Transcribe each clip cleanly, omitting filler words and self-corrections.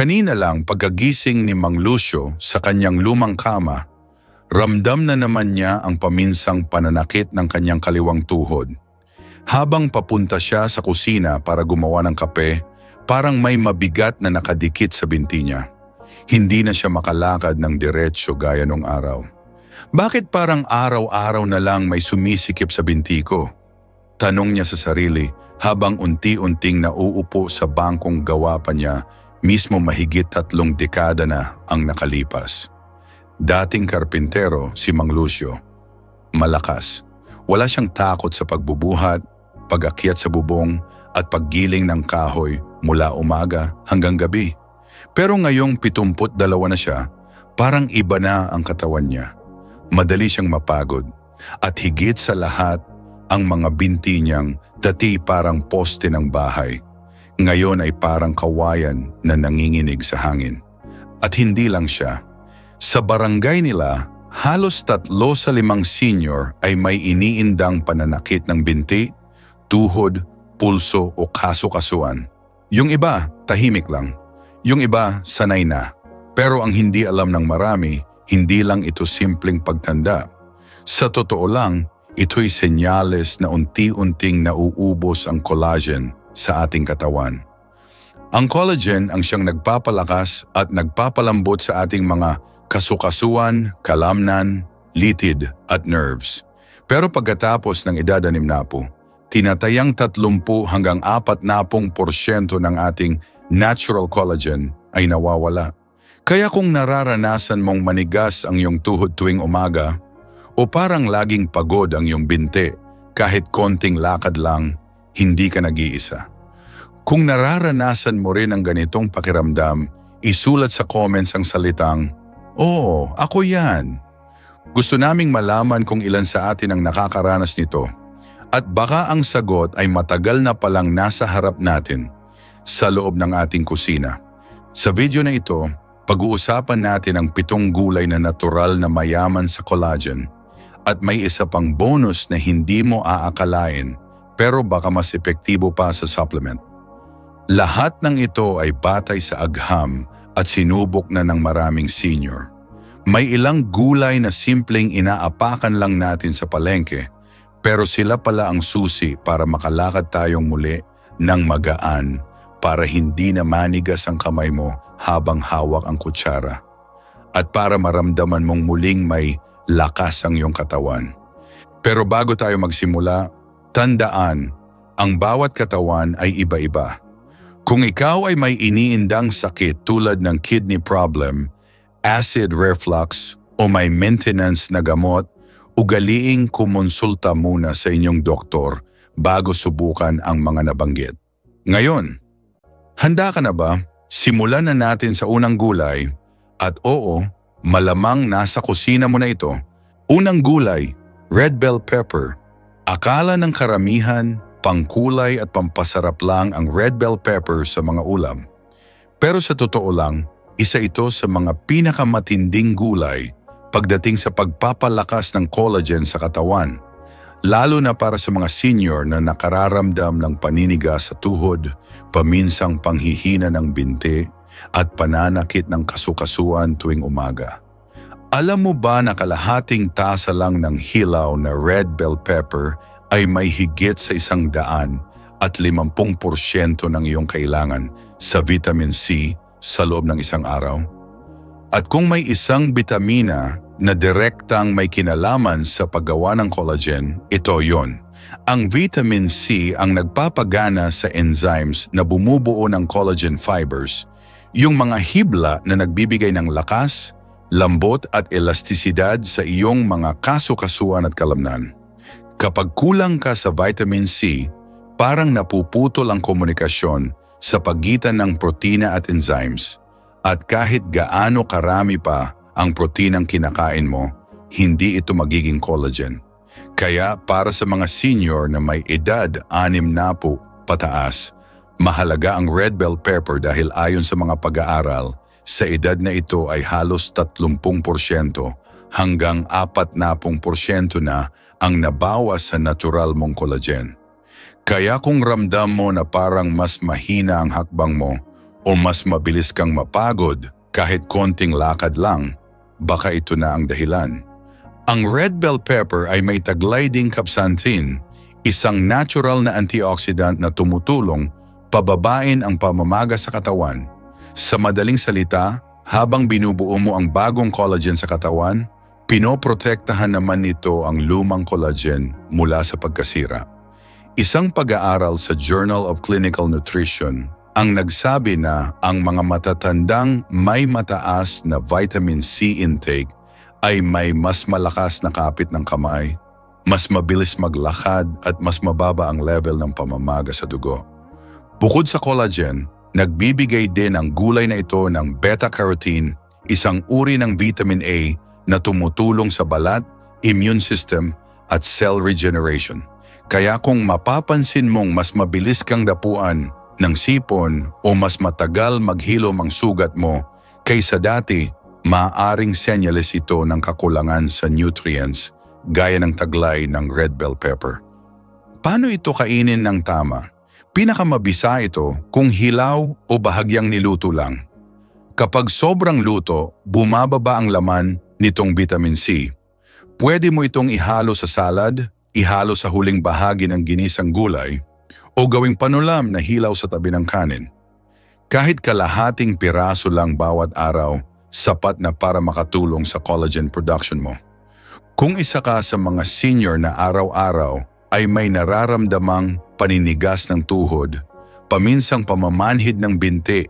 Kanina lang pagkagising ni Mang Lucio sa kanyang lumang kama, ramdam na naman niya ang paminsang pananakit ng kanyang kaliwang tuhod. Habang papunta siya sa kusina para gumawa ng kape, parang may mabigat na nakadikit sa binti niya. Hindi na siya makalakad ng diretsyo gaya nung araw. Bakit parang araw-araw na lang may sumisikip sa binti ko? Tanong niya sa sarili habang unti-unting nauupo sa bangkong gawa pa niya mismo mahigit 3 dekada na ang nakalipas. Dating karpintero si Mang Lucio. Malakas. Wala siyang takot sa pagbubuhat, pag-akyat sa bubong at paggiling ng kahoy mula umaga hanggang gabi. Pero ngayong 72 na siya, parang iba na ang katawan niya. Madali siyang mapagod at higit sa lahat ang mga binti niyang dati parang poste ng bahay. Ngayon ay parang kawayan na nanginginig sa hangin. At hindi lang siya. Sa barangay nila, halos 3 sa 5 senior ay may iniindang pananakit ng binti, tuhod, pulso o kaso-kasuan. Yung iba, tahimik lang. Yung iba, sanay na. Pero ang hindi alam ng marami, hindi lang ito simpleng pagtanda. Sa totoo lang, ito'y senyales na unti-unting nauubos ang collagen sa ating katawan. Ang collagen ang siyang nagpapalakas at nagpapalambot sa ating mga kasukasuan, kalamnan, litid at nerves. Pero pagkatapos ng edad 60, tinatayang 30 hanggang 40% ng ating natural collagen ay nawawala. Kaya kung nararanasan mong manigas ang iyong tuhod tuwing umaga o parang laging pagod ang iyong binti kahit konting lakad lang, hindi ka nag-iisa. Kung nararanasan mo rin ang ganitong pakiramdam, isulat sa comments ang salitang, "Oo, ako yan." Gusto naming malaman kung ilan sa atin ang nakakaranas nito. At baka ang sagot ay matagal na palang nasa harap natin sa loob ng ating kusina. Sa video na ito, pag-uusapan natin ang 7 gulay na natural na mayaman sa collagen at may isa pang bonus na hindi mo aakalain pero baka mas epektibo pa sa supplement. Lahat ng ito ay batay sa agham at sinubok na ng maraming senior. May ilang gulay na simpleng inaapakan lang natin sa palengke, pero sila pala ang susi para makalakad tayong muli ng magaan para hindi na manigas ang kamay mo habang hawak ang kutsara at para maramdaman mong muling may lakas ang iyong katawan. Pero bago tayo magsimula, tandaan, ang bawat katawan ay iba-iba. Kung ikaw ay may iniindang sakit tulad ng kidney problem, acid reflux o may maintenance na gamot, ugaliing kumonsulta muna sa inyong doktor bago subukan ang mga nabanggit. Ngayon, handa ka na ba? Simulan na natin sa unang gulay at oo, malamang nasa kusina mo na ito. Unang gulay, red bell pepper. Akala ng karamihan, pangkulay at pampasarap lang ang red bell pepper sa mga ulam. Pero sa totoo lang, isa ito sa mga pinakamatinding gulay pagdating sa pagpapalakas ng collagen sa katawan, lalo na para sa mga senior na nakararamdam ng paninigas sa tuhod, paminsang panghihina ng binti at pananakit ng kasukasuan tuwing umaga. Alam mo ba na kalahating tasa lang ng hilaw na red bell pepper ay may higit sa 150% ng iyong kailangan sa vitamin C sa loob ng isang araw? At kung may isang bitamina na direktang may kinalaman sa paggawa ng collagen, ito yon. Ang vitamin C ang nagpapagana sa enzymes na bumubuo ng collagen fibers, yung mga hibla na nagbibigay ng lakas, lambot at elastisidad sa iyong mga kasukasuan at kalamnan. Kapag kulang ka sa vitamin C, parang napuputol ang komunikasyon sa pagitan ng protina at enzymes. At kahit gaano karami pa ang proteinang kinakain mo, hindi ito magiging collagen. Kaya para sa mga senior na may edad 60 pataas, mahalaga ang red bell pepper dahil ayon sa mga pag-aaral, sa edad na ito ay halos 30% hanggang 40% na ang nabawas sa natural mong collagen. Kaya kung ramdam mo na parang mas mahina ang hakbang mo o mas mabilis kang mapagod kahit konting lakad lang, baka ito na ang dahilan. Ang red bell pepper ay may taglay ding capsaicin, isang natural na antioxidant na tumutulong pababain ang pamamaga sa katawan. Sa madaling salita, habang binubuo mo ang bagong collagen sa katawan, pinoprotektahan naman nito ang lumang collagen mula sa pagkasira. Isang pag-aaral sa Journal of Clinical Nutrition ang nagsabi na ang mga matatandang may mataas na vitamin C intake ay may mas malakas na kapit ng kamay, mas mabilis maglakad at mas mababa ang level ng pamamaga sa dugo. Bukod sa collagen, nagbibigay din ang gulay na ito ng beta-carotene, isang uri ng vitamin A na tumutulong sa balat, immune system at cell regeneration. Kaya kung mapapansin mong mas mabilis kang dapuan ng sipon o mas matagal maghilom ang sugat mo kaysa dati, maaaring senyales ito ng kakulangan sa nutrients gaya ng taglay ng red bell pepper. Paano ito kainin ng tama? Pinakamabisa ito kung hilaw o bahagyang niluto lang. Kapag sobrang luto, bumababa ang laman nitong vitamin C. Pwede mo itong ihalo sa salad, ihalo sa huling bahagi ng ginisang gulay, o gawing panulam na hilaw sa tabi ng kanin. Kahit kalahating piraso lang bawat araw, sapat na para makatulong sa collagen production mo. Kung isa ka sa mga senior na araw-araw ay may nararamdamang paninigas ng tuhod, paminsang pamamanhid ng binti,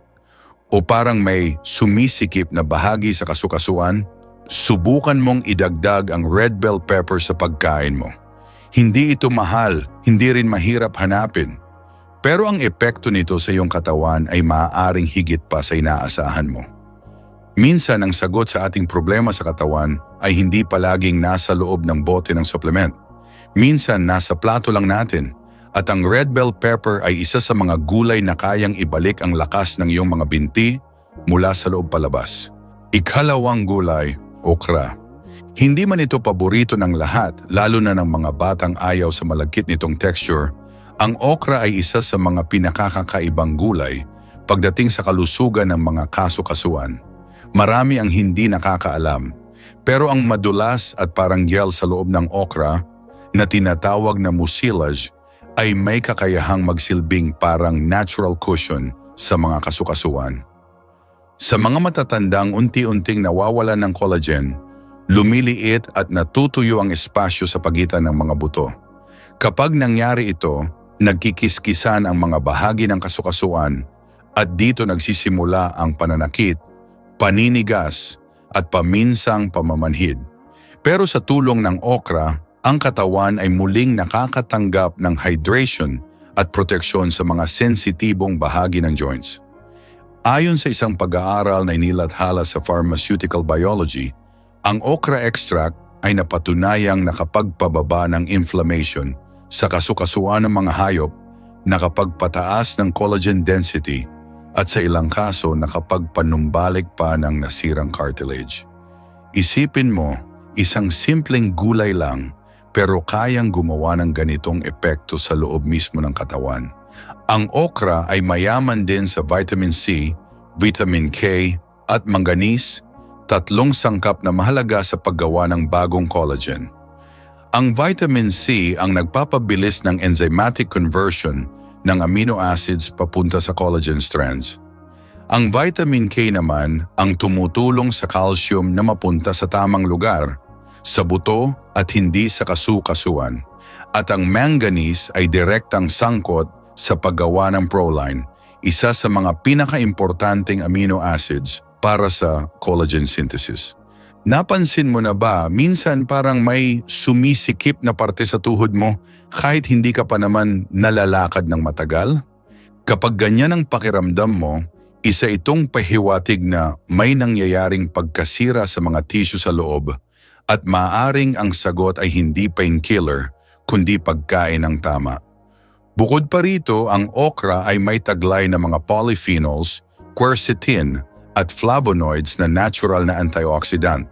o parang may sumisikip na bahagi sa kasukasuan, subukan mong idagdag ang red bell pepper sa pagkain mo. Hindi ito mahal, hindi rin mahirap hanapin. Pero ang epekto nito sa iyong katawan ay maaaring higit pa sa inaasahan mo. Minsan ang sagot sa ating problema sa katawan ay hindi palaging nasa loob ng bote ng supplement. Minsan nasa plato lang natin, at ang red bell pepper ay isa sa mga gulay na kayang ibalik ang lakas ng iyong mga binti mula sa loob palabas. Ikalawang gulay, okra. Hindi man ito paborito ng lahat, lalo na ng mga batang ayaw sa malagkit nitong texture. Ang okra ay isa sa mga pinakakakaibang gulay pagdating sa kalusugan ng mga kaso-kasuan. Marami ang hindi nakakaalam, pero ang madulas at parang gel sa loob ng okra na tinatawag na mucilage ay may kakayahang magsilbing parang natural cushion sa mga kasukasuan. Sa mga matatandang unti-unting nawawalan ng collagen, lumiliit at natutuyo ang espasyo sa pagitan ng mga buto. Kapag nangyari ito, nagkikiskisan ang mga bahagi ng kasukasuan at dito nagsisimula ang pananakit, paninigas at paminsang pamamanhid. Pero sa tulong ng okra, ang katawan ay muling nakakatanggap ng hydration at proteksyon sa mga sensitibong bahagi ng joints. Ayon sa isang pag-aaral na inilathala sa Pharmaceutical Biology, ang okra extract ay napatunayang nakapagpababa ng inflammation sa kasukasuan ng mga hayop, nakapagpataas ng collagen density at sa ilang kaso nakapagpanumbalik pa ng nasirang cartilage. Isipin mo, isang simpleng gulay lang pero kayang gumawa ng ganitong epekto sa loob mismo ng katawan. Ang okra ay mayaman din sa vitamin C, vitamin K at manganese, tatlong sangkap na mahalaga sa paggawa ng bagong collagen. Ang vitamin C ang nagpapabilis ng enzymatic conversion ng amino acids papunta sa collagen strands. Ang vitamin K naman ang tumutulong sa calcium na mapunta sa tamang lugar, sa buto at hindi sa kasukasuan. At ang manganese ay direktang sangkot sa paggawa ng proline, isa sa mga pinakaimportanteng amino acids para sa collagen synthesis. Napansin mo na ba, minsan parang may sumisikip na parte sa tuhod mo kahit hindi ka pa naman nalalakad ng matagal? Kapag ganyan ang pakiramdam mo, isa itong pahiwatig na may nangyayaring pagkasira sa mga tissue sa loob at maaring ang sagot ay hindi painkiller kundi pagkain ng tama. Bukod pa rito, ang okra ay may taglay na mga polyphenols, quercetin at flavonoids na natural na antioxidant.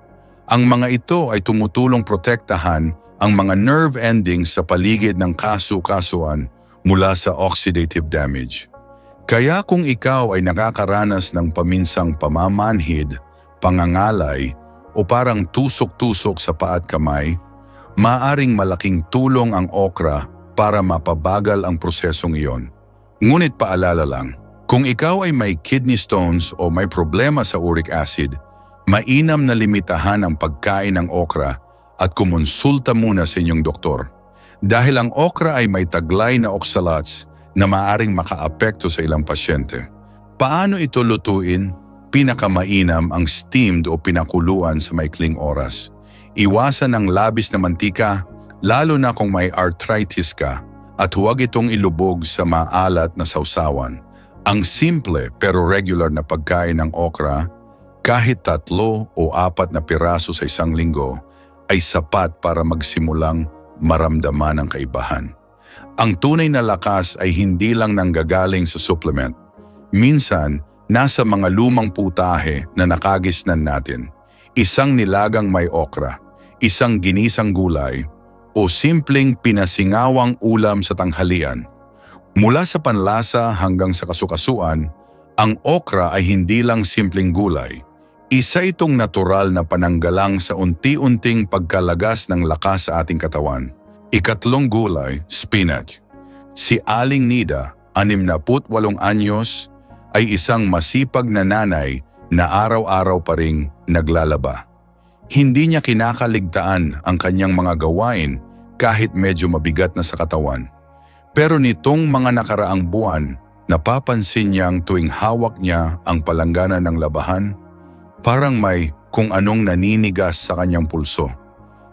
Ang mga ito ay tumutulong protektahan ang mga nerve endings sa paligid ng kasu-kasuan mula sa oxidative damage. Kaya kung ikaw ay nakakaranas ng paminsang pamamanhid, pangangalay, o parang tusok-tusok sa paa at kamay, maaring malaking tulong ang okra para mapabagal ang prosesong iyon. Ngunit paalala lang, kung ikaw ay may kidney stones o may problema sa uric acid, mainam na limitahan ang pagkain ng okra at kumonsulta muna sa inyong doktor. Dahil ang okra ay may taglay na oxalates na maaring makaapekto sa ilang pasyente. Paano ito lutuin? Pinakamainam ang steamed o pinakuluan sa maikling oras. Iwasan ang labis na mantika, lalo na kung may arthritis ka, at huwag itong ilubog sa maalat na sausawan. Ang simple pero regular na pagkain ng okra, kahit 3 o 4 na piraso sa isang linggo, ay sapat para magsimulang maramdaman ang kaibahan. Ang tunay na lakas ay hindi lang nanggagaling sa supplement. Minsan, nasa mga lumang putahe na nakagisnan natin. Isang nilagang may okra, isang ginisang gulay, o simpleng pinasingawang ulam sa tanghalian. Mula sa panlasa hanggang sa kasukasuan, ang okra ay hindi lang simpleng gulay. Isa itong natural na pananggalang sa unti-unting pagkalagas ng lakas sa ating katawan. Ikatlong gulay, spinach. Si Aling Nida, 68 anyos, ay isang masipag na nanay na araw-araw pa ring naglalaba. Hindi niya kinakaligtaan ang kanyang mga gawain kahit medyo mabigat na sa katawan. Pero nitong mga nakaraang buwan, napapansin niyang tuwing hawak niya ang palanggana ng labahan, parang may kung anong naninigas sa kanyang pulso.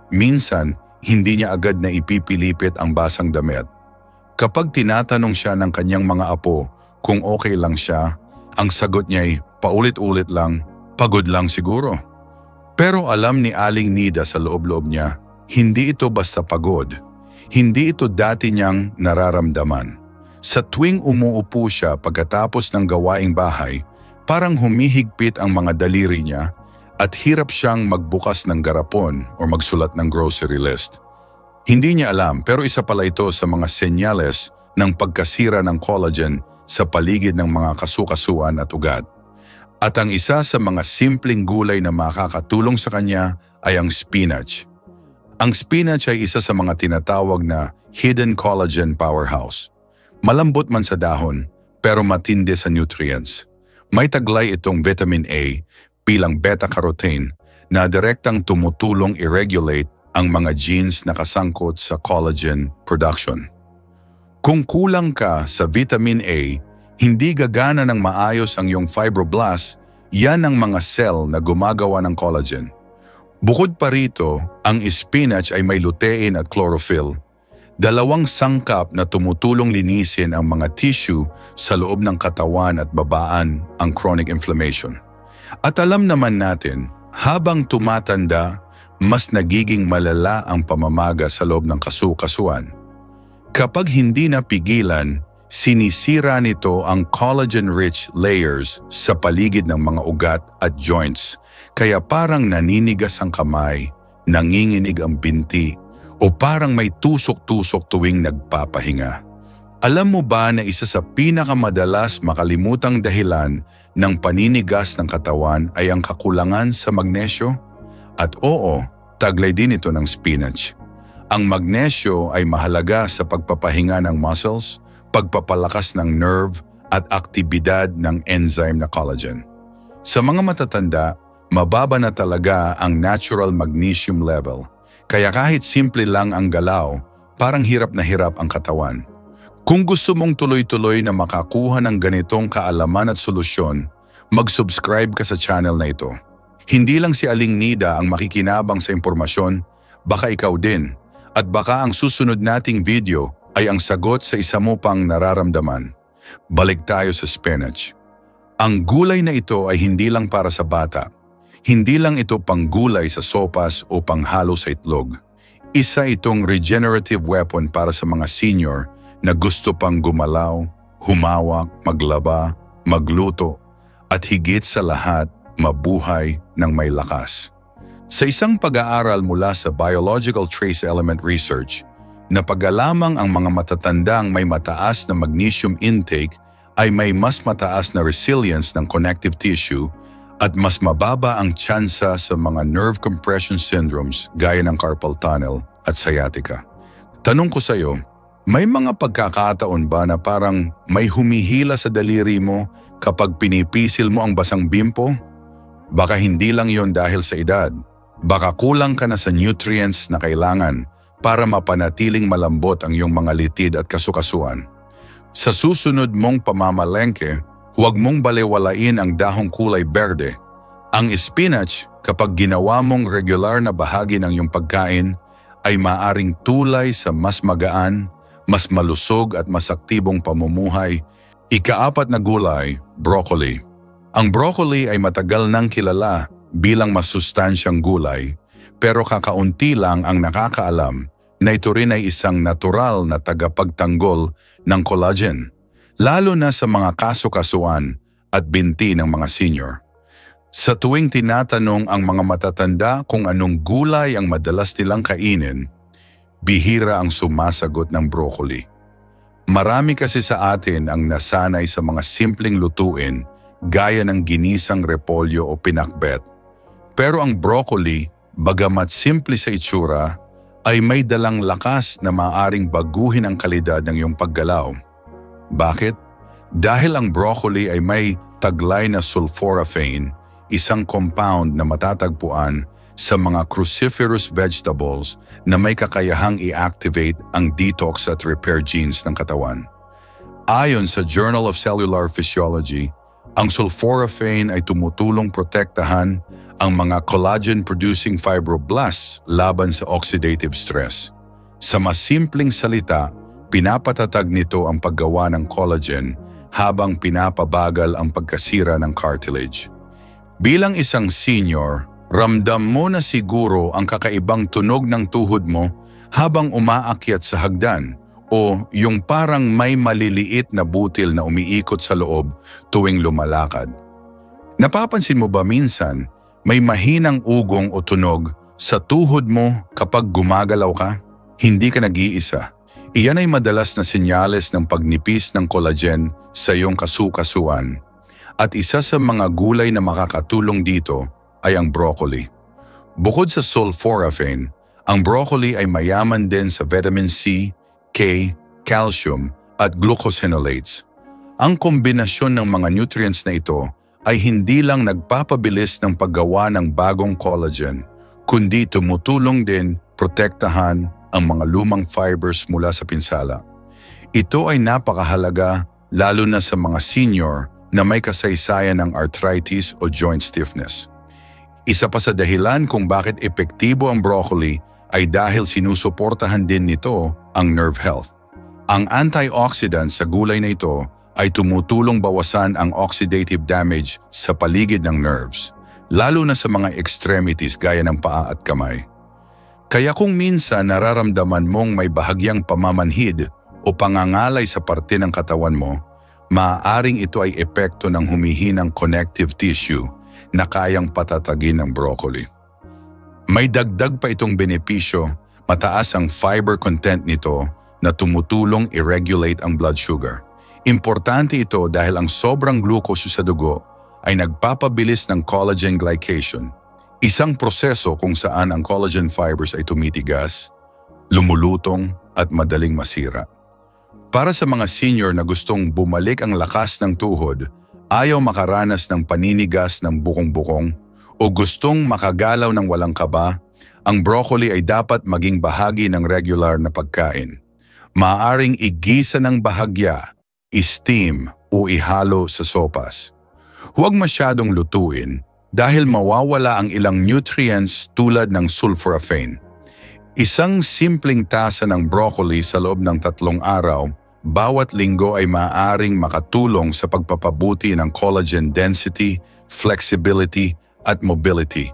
Minsan, hindi niya agad na ipipilipit ang basang damit. Kapag tinatanong siya ng kanyang mga apo kung okay lang siya, ang sagot niya ay paulit-ulit lang, pagod lang siguro. Pero alam ni Aling Nida sa loob-loob niya, hindi ito basta pagod. Hindi ito dati niyang nararamdaman. Sa tuwing umuupo siya pagkatapos ng gawaing bahay, parang humihigpit ang mga daliri niya at hirap siyang magbukas ng garapon o magsulat ng grocery list. Hindi niya alam pero isa pala ito sa mga senyales ng pagkasira ng collagen sa paligid ng mga kasukasuan at ugat. At ang isa sa mga simpleng gulay na makakatulong sa kanya ay ang spinach. Ang spinach ay isa sa mga tinatawag na hidden collagen powerhouse. Malambot man sa dahon pero matindi sa nutrients. May taglay itong vitamin A bilang beta-carotene na direktang tumutulong i-regulate ang mga genes na kasangkot sa collagen production. Kung kulang ka sa vitamin A, hindi gagana ng maayos ang iyong fibroblasts, yan ang mga cell na gumagawa ng collagen. Bukod pa rito, ang spinach ay may lutein at chlorophyll, dalawang sangkap na tumutulong linisin ang mga tissue sa loob ng katawan at babaan ang chronic inflammation. At alam naman natin, habang tumatanda, mas nagiging malala ang pamamaga sa loob ng kasukasuan. Kapag hindi napigilan, sinisira nito ang collagen-rich layers sa paligid ng mga ugat at joints, kaya parang naninigas ang kamay, nanginginig ang binti, o parang may tusok-tusok tuwing nagpapahinga. Alam mo ba na isa sa pinakamadalas makalimutang dahilan ng paninigas ng katawan ay ang kakulangan sa magnesyo? At oo, taglay din ito ng spinach. Ang magnesyo ay mahalaga sa pagpapahinga ng muscles, pagpapalakas ng nerve at aktibidad ng enzyme na collagen. Sa mga matatanda, mababa na talaga ang natural magnesium level. Kaya kahit simple lang ang galaw, parang hirap na hirap ang katawan. Kung gusto mong tuloy-tuloy na makakuha ng ganitong kaalaman at solusyon, mag-subscribe ka sa channel na ito. Hindi lang si Aling Nida ang makikinabang sa impormasyon, baka ikaw din. At baka ang susunod nating video ay ang sagot sa isa mo pang nararamdaman. Balik tayo sa spinach. Ang gulay na ito ay hindi lang para sa bata. Hindi lang ito panggulay sa sopas o panghalo sa itlog. Isa itong regenerative weapon para sa mga senior na gusto pang gumalaw, humawak, maglaba, magluto, at higit sa lahat, mabuhay ng may lakas. Sa isang pag-aaral mula sa Biological Trace Element Research, napagalamang ang mga matatandang may mataas na magnesium intake ay may mas mataas na resilience ng connective tissue at mas mababa ang tsansa sa mga nerve compression syndromes gaya ng carpal tunnel at sciatica. Tanong ko sa iyo, may mga pagkakataon ba na parang may humihila sa daliri mo kapag pinipisil mo ang basang bimpo? Baka hindi lang yon dahil sa edad. Baka kulang ka na sa nutrients na kailangan para mapanatiling malambot ang iyong mga litid at kasukasuan. Sa susunod mong pamamalengke, huwag mong balewalain ang dahong kulay berde. Ang spinach, kapag ginawa mong regular na bahagi ng iyong pagkain, ay maaring tulay sa mas magaan, mas malusog at mas aktibong pamumuhay. Ika-4 na gulay, broccoli. Ang broccoli ay matagal nang kilala bilang masustansyang gulay, pero kakaunti lang ang nakakaalam na ito rin ay isang natural na tagapagtanggol ng collagen, lalo na sa mga kasukasuan at binti ng mga senior. Sa tuwing tinatanong ang mga matatanda kung anong gulay ang madalas nilang kainin, bihira ang sumasagot ng broccoli. Marami kasi sa atin ang nasanay sa mga simpleng lutuin gaya ng ginisang repolyo o pinakbet. Pero ang broccoli, bagamat simple sa itsura, ay may dalang lakas na maaaring baguhin ang kalidad ng iyong paggalaw. Bakit? Dahil ang broccoli ay may taglay na sulforaphane, isang compound na matatagpuan sa mga cruciferous vegetables na may kakayahang i-activate ang detox at repair genes ng katawan. Ayon sa Journal of Cellular Physiology, ang sulforaphane ay tumutulong protektahan ang mga collagen-producing fibroblasts laban sa oxidative stress. Sa mas simpleng salita, pinapatatag nito ang paggawa ng collagen habang pinapabagal ang pagkasira ng cartilage. Bilang isang senior, ramdam mo na siguro ang kakaibang tunog ng tuhod mo habang umaakyat sa hagdan o yung parang may maliliit na butil na umiikot sa loob tuwing lumalakad. Napapansin mo ba minsan may mahinang ugong o tunog sa tuhod mo kapag gumagalaw ka? Hindi ka nag-iisa. Iyan ay madalas na senyales ng pagnipis ng collagen sa iyong kasukasuan. At isa sa mga gulay na makakatulong dito ay ang broccoli. Bukod sa sulforaphane, ang broccoli ay mayaman din sa vitamin C, K, calcium at glucosinolates. Ang kombinasyon ng mga nutrients na ito ay hindi lang nagpapabilis ng paggawa ng bagong collagen, kundi tumutulong din protektahan ang mga lumang fibers mula sa pinsala. Ito ay napakahalaga lalo na sa mga senior na may kasaysayan ng arthritis o joint stiffness. Isa pa sa dahilan kung bakit epektibo ang broccoli ay dahil sinusuportahan din nito ang nerve health. Ang antioxidants sa gulay na ito ay tumutulong bawasan ang oxidative damage sa paligid ng nerves, lalo na sa mga extremities gaya ng paa at kamay. Kaya kung minsan nararamdaman mong may bahagyang pamamanhid o pangangalay sa parte ng katawan mo, maaaring ito ay epekto ng humihinang connective tissue na kayang patatagin ng broccoli. May dagdag pa itong benepisyo, mataas ang fiber content nito na tumutulong i-regulate ang blood sugar. Importante ito dahil ang sobrang glucose sa dugo ay nagpapabilis ng collagen glycation, isang proseso kung saan ang collagen fibers ay tumitigas, lumulutong at madaling masira. Para sa mga senior na gustong bumalik ang lakas ng tuhod, ayaw makaranas ng paninigas ng bukong-bukong, o gustong makagalaw ng walang kaba, ang broccoli ay dapat maging bahagi ng regular na pagkain. Maaaring igisa ng bahagya, i-steam o ihalo sa sopas. Huwag masyadong lutuin dahil mawawala ang ilang nutrients tulad ng sulforaphane. Isang simpleng tasa ng broccoli sa loob ng 3 araw bawat linggo ay maaaring makatulong sa pagpapabuti ng collagen density, flexibility at mobility,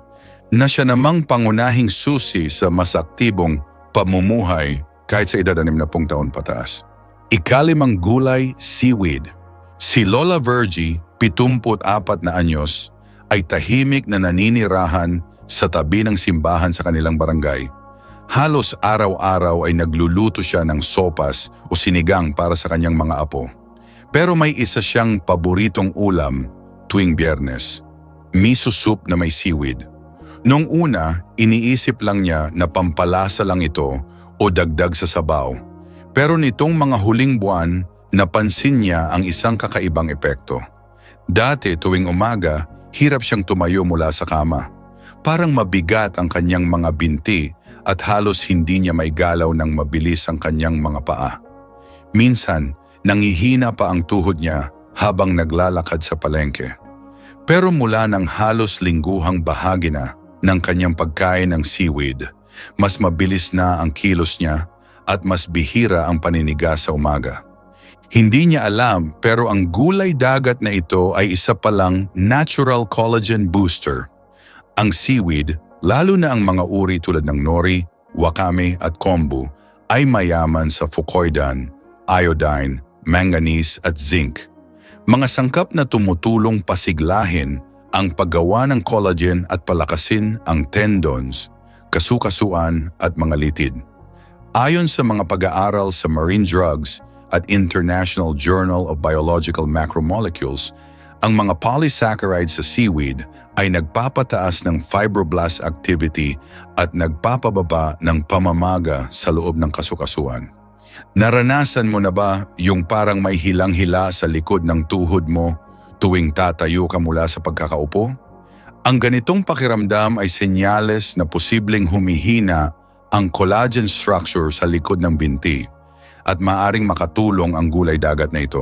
na siya namang pangunahing susi sa mas aktibong pamumuhay kahit sa edad 60 taon pataas. Ika-5 gulay, seaweed. Si Lola Virgie, 74 na anyos, ay tahimik na naninirahan sa tabi ng simbahan sa kanilang barangay. Halos araw-araw ay nagluluto siya ng sopas o sinigang para sa kanyang mga apo. Pero may isa siyang paboritong ulam tuwing Biyernes, miso soup na may seaweed. Noong una, iniisip lang niya na pampalasa lang ito o dagdag sa sabaw. Pero nitong mga huling buwan, napansin niya ang isang kakaibang epekto. Dati tuwing umaga, hirap siyang tumayo mula sa kama. Parang mabigat ang kanyang mga binti at halos hindi niya maigalaw ng mabilis ang kanyang mga paa. Minsan, nangihina pa ang tuhod niya habang naglalakad sa palengke. Pero mula ng halos lingguhang bahagi na ng kanyang pagkain ng seaweed, mas mabilis na ang kilos niya at mas bihira ang paniniga sa umaga. Hindi niya alam pero ang gulay dagat na ito ay isa palang natural collagen booster. Ang seaweed, lalo na ang mga uri tulad ng nori, wakame at kombu, ay mayaman sa fucoidan, iodine, manganese at zinc. Mga sangkap na tumutulong pasiglahin ang paggawa ng collagen at palakasin ang tendons, kasukasuan at mga litid. Ayon sa mga pag-aaral sa Marine Drugs at International Journal of Biological Macromolecules, ang mga polysaccharides sa seaweed ay nagpapataas ng fibroblast activity at nagpapababa ng pamamaga sa loob ng kasukasuan. Naranasan mo na ba yung parang may hilang-hila sa likod ng tuhod mo tuwing tatayo ka mula sa pagkakaupo? Ang ganitong pakiramdam ay senyales na posibleng humihina ang collagen structure sa likod ng binti at maaring makatulong ang gulay dagat na ito.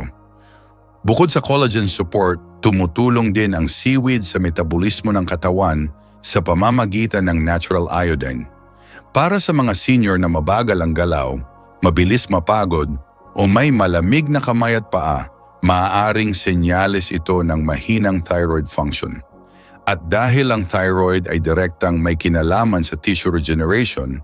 Bukod sa collagen support, tumutulong din ang seaweed sa metabolismo ng katawan sa pamamagitan ng natural iodine. Para sa mga senior na mabagal ang galaw, mabilis mapagod o may malamig na kamay at paa, maaaring senyales ito ng mahinang thyroid function. At dahil ang thyroid ay direktang may kinalaman sa tissue regeneration,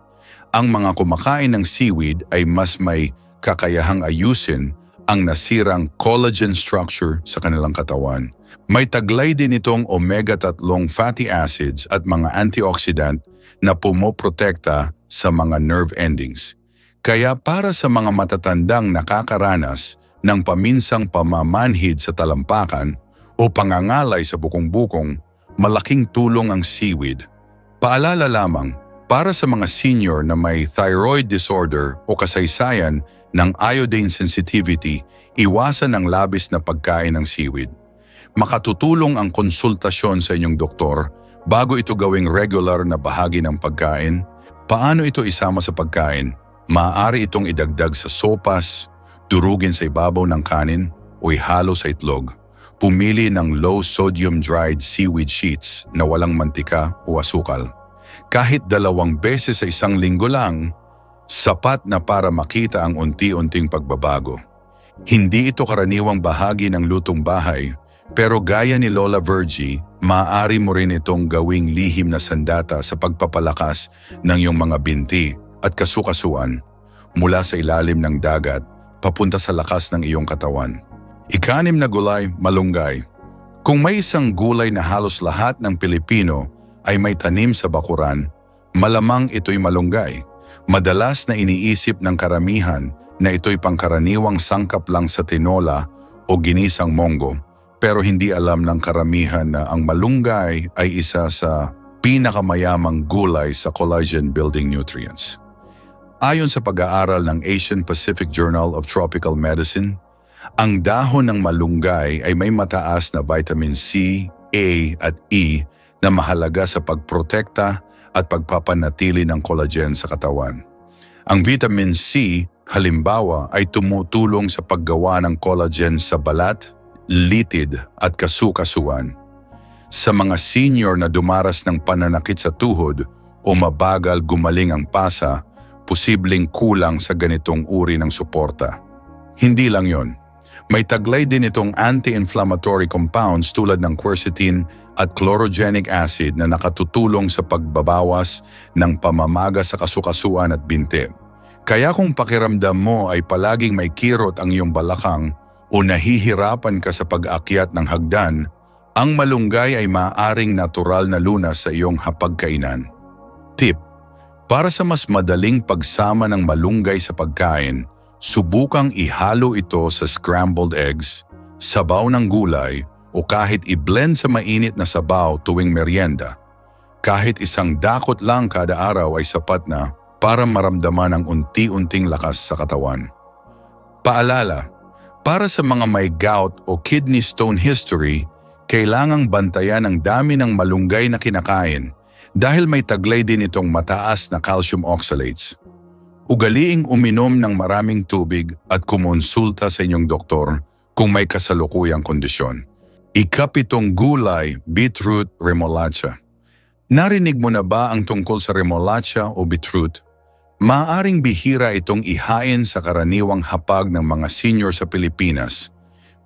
ang mga kumakain ng seaweed ay mas may kakayahang ayusin ang nasirang collagen structure sa kanilang katawan. May taglay din itong omega-3 fatty acids at mga antioxidant na pumoprotekta sa mga nerve endings. Kaya para sa mga matatandang nakakaranas ng paminsang pamamanhid sa talampakan o pangangalay sa bukong-bukong, malaking tulong ang seaweed. Paalala lamang, para sa mga senior na may thyroid disorder o kasaysayan ng iodine sensitivity, iwasan ang labis na pagkain ng seaweed. Makatutulong ang konsultasyon sa inyong doktor bago ito gawing regular na bahagi ng pagkain. Paano ito isama sa pagkain? Maaari itong idagdag sa sopas, durugin sa ibabaw ng kanin o ihalo sa itlog. Pumili ng low-sodium dried seaweed sheets na walang mantika o asukal. Kahit 2 beses sa isang linggo lang, sapat na para makita ang unti-unting pagbabago. Hindi ito karaniwang bahagi ng lutong bahay, pero gaya ni Lola Virgie, maaari mo rin itong gawing lihim na sandata sa pagpapalakas ng iyong mga binti at kasukasuan mula sa ilalim ng dagat papunta sa lakas ng iyong katawan. Ika-6 na gulay, malunggay. Kung may isang gulay na halos lahat ng Pilipino ay may tanim sa bakuran, malamang ito'y malunggay. Madalas na iniisip ng karamihan na ito'y pangkaraniwang sangkap lang sa tinola o ginisang monggo, pero hindi alam ng karamihan na ang malunggay ay isa sa pinakamayamang gulay sa collagen-building nutrients. Ayon sa pag-aaral ng Asian Pacific Journal of Tropical Medicine, ang dahon ng malunggay ay may mataas na vitamin C, A at E na mahalaga sa pagprotekta at pagpapanatili ng collagen sa katawan. Ang vitamin C, halimbawa, ay tumutulong sa paggawa ng collagen sa balat, litid at kasukasuan. Sa mga senior na dumaras ng pananakit sa tuhod o mabagal gumaling ang pasa, posibleng kulang sa ganitong uri ng suporta. Hindi lang yon. May taglay din itong anti-inflammatory compounds tulad ng quercetin at chlorogenic acid na nakatutulong sa pagbabawas ng pamamaga sa kasukasuan at binti. Kaya kung pakiramdam mo ay palaging may kirot ang iyong balakang o nahihirapan ka sa pag-akyat ng hagdan, ang malunggay ay maaaring natural na lunas sa iyong hapagkainan. Tip: para sa mas madaling pagsama ng malunggay sa pagkain, subukang ihalo ito sa scrambled eggs, sabaw ng gulay o kahit i-blend sa mainit na sabaw tuwing merienda. Kahit isang dakot lang kada araw ay sapat na para maramdaman ang unti-unting lakas sa katawan. Paalala, para sa mga may gout o kidney stone history, kailangang bantayan ang dami ng malunggay na kinakain dahil may taglay din itong mataas na calcium oxalates. Ugaliing uminom ng maraming tubig at kumonsulta sa inyong doktor kung may kasalukuyang kondisyon. Ikapitong gulay, beetroot, remolacha. Narinig mo na ba ang tungkol sa remolacha o beetroot? Maaaring bihira itong ihain sa karaniwang hapag ng mga senior sa Pilipinas,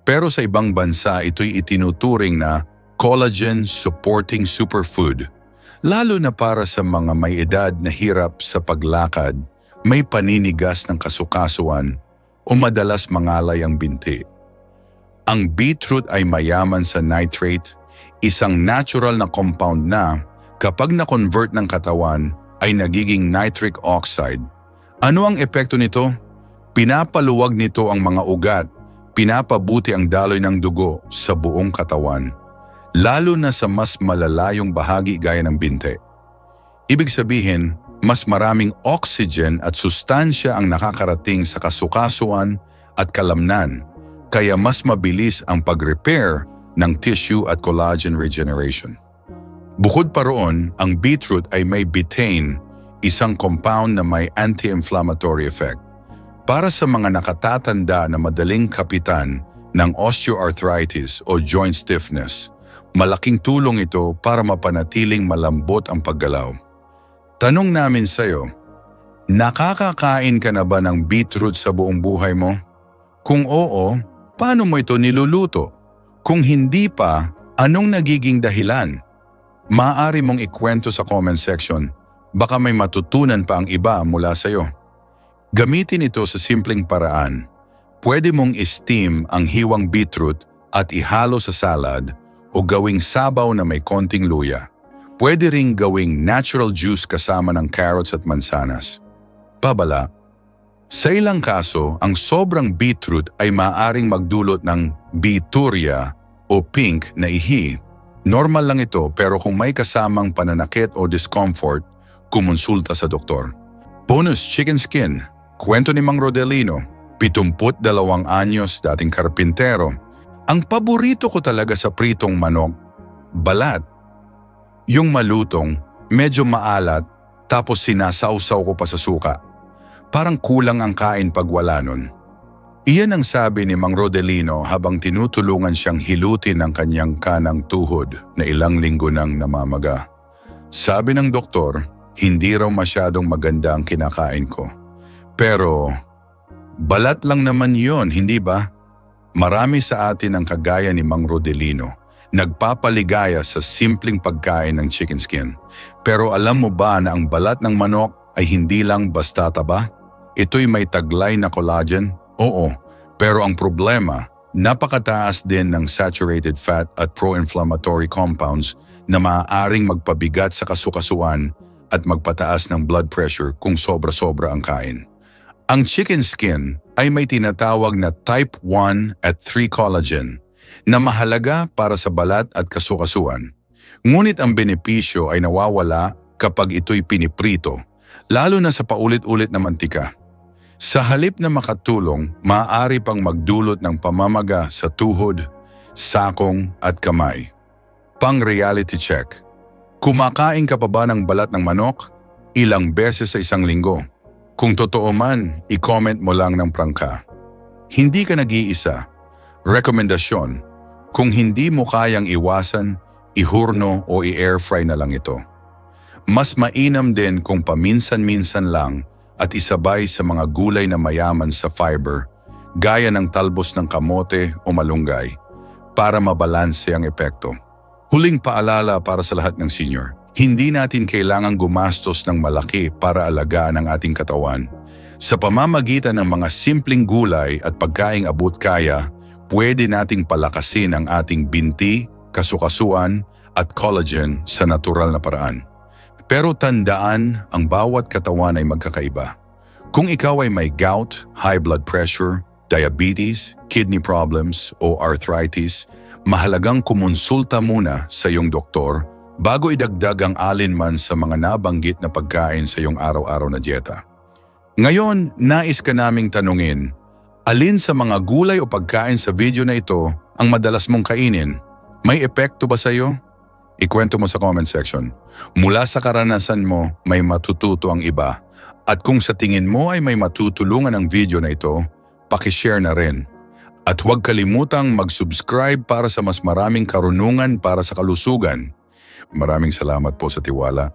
pero sa ibang bansa ito'y itinuturing na collagen-supporting superfood, lalo na para sa mga may edad na hirap sa paglakad, may paninigas ng kasukasuan o madalas mangalay ang binti. Ang beetroot ay mayaman sa nitrate, isang natural na compound na kapag na-convert ng katawan ay nagiging nitric oxide. Ano ang epekto nito? Pinapaluwag nito ang mga ugat, pinapabuti ang daloy ng dugo sa buong katawan, lalo na sa mas malalayong bahagi gaya ng binte. Ibig sabihin, mas maraming oxygen at sustansya ang nakakarating sa kasukasuan at kalamnan, kaya mas mabilis ang pag-repair ng tissue at collagen regeneration. Bukod pa roon, ang beetroot ay may betaine, isang compound na may anti-inflammatory effect. Para sa mga nakatatanda na madaling kapitan ng osteoarthritis o joint stiffness, malaking tulong ito para mapanatiling malambot ang paggalaw. Tanong namin sa'yo, nakakakain ka na ba ng beetroot sa buong buhay mo? Kung oo, paano mo ito niluluto? Kung hindi pa, anong nagiging dahilan? Maaari mong ikwento sa comment section, baka may matutunan pa ang iba mula sa iyo. Gamitin ito sa simpleng paraan. Pwede mong i-steam ang hiwang beetroot at ihalo sa salad o gawing sabaw na may konting luya. Pwede ring gawing natural juice kasama ng carrots at mansanas. Pabala, sa ilang kaso, ang sobrang beetroot ay maaaring magdulot ng bituria o pink na ihi. Normal lang ito pero kung may kasamang pananakit o discomfort, kumonsulta sa doktor. Bonus chicken skin. Kwento ni Mang Rodelino, 72 anyos, dating karpintero. Ang paborito ko talaga sa pritong manok, balat. Yung malutong, medyo maalat, tapos sinasawsaw ko pa sa suka. Parang kulang ang kain pag wala nun. Iyan ang sabi ni Mang Rodelino habang tinutulungan siyang hilutin ang kanyang kanang tuhod na ilang linggo nang namamaga. Sabi ng doktor, hindi raw masyadong maganda ang kinakain ko. Pero, balat lang naman yon, hindi ba? Marami sa atin ang kagaya ni Mang Rodelino, nagpapaligaya sa simpleng pagkain ng chicken skin. Pero alam mo ba na ang balat ng manok ay hindi lang basta taba? Ito'y may taglay na collagen? Oo, pero ang problema, napakataas din ng saturated fat at pro-inflammatory compounds na maaaring magpabigat sa kasukasuan at magpataas ng blood pressure kung sobra-sobra ang kain. Ang chicken skin ay may tinatawag na type 1 at 3 collagen na mahalaga para sa balat at kasukasuan. Ngunit ang benepisyo ay nawawala kapag ito'y piniprito, lalo na sa paulit-ulit na mantika. Sa halip na makatulong, maaari pang magdulot ng pamamaga sa tuhod, sakong at kamay. Pang-reality check. Kumakain ka pa ba ng balat ng manok? Ilang beses sa isang linggo? Kung totoo man, i-comment mo lang ng prangka. Hindi ka nag-iisa. Rekomendasyon, kung hindi mo kayang iwasan, ihurno o i-air fry na lang ito. Mas mainam din kung paminsan-minsan lang at isabay sa mga gulay na mayaman sa fiber, gaya ng talbos ng kamote o malunggay, para mabalanse ang epekto. Huling paalala para sa lahat ng senior, hindi natin kailangang gumastos ng malaki para alagaan ang ating katawan. Sa pamamagitan ng mga simpleng gulay at pagkaing abot kaya, pwede nating palakasin ang ating binti, kasukasuan at collagen sa natural na paraan. Pero tandaan, ang bawat katawan ay magkakaiba. Kung ikaw ay may gout, high blood pressure, diabetes, kidney problems o arthritis, mahalagang kumonsulta muna sa iyong doktor bago idagdag ang alinman sa mga nabanggit na pagkain sa iyong araw-araw na dieta. Ngayon, nais ka naming tanungin, alin sa mga gulay o pagkain sa video na ito ang madalas mong kainin? May epekto ba sa iyo? Ikwento mo sa comment section. Mula sa karanasan mo, may matututo ang iba. At kung sa tingin mo ay may matutulungan ang video na ito, pakishare na rin. At huwag kalimutang mag-subscribe para sa mas maraming karunungan para sa kalusugan. Maraming salamat po sa tiwala.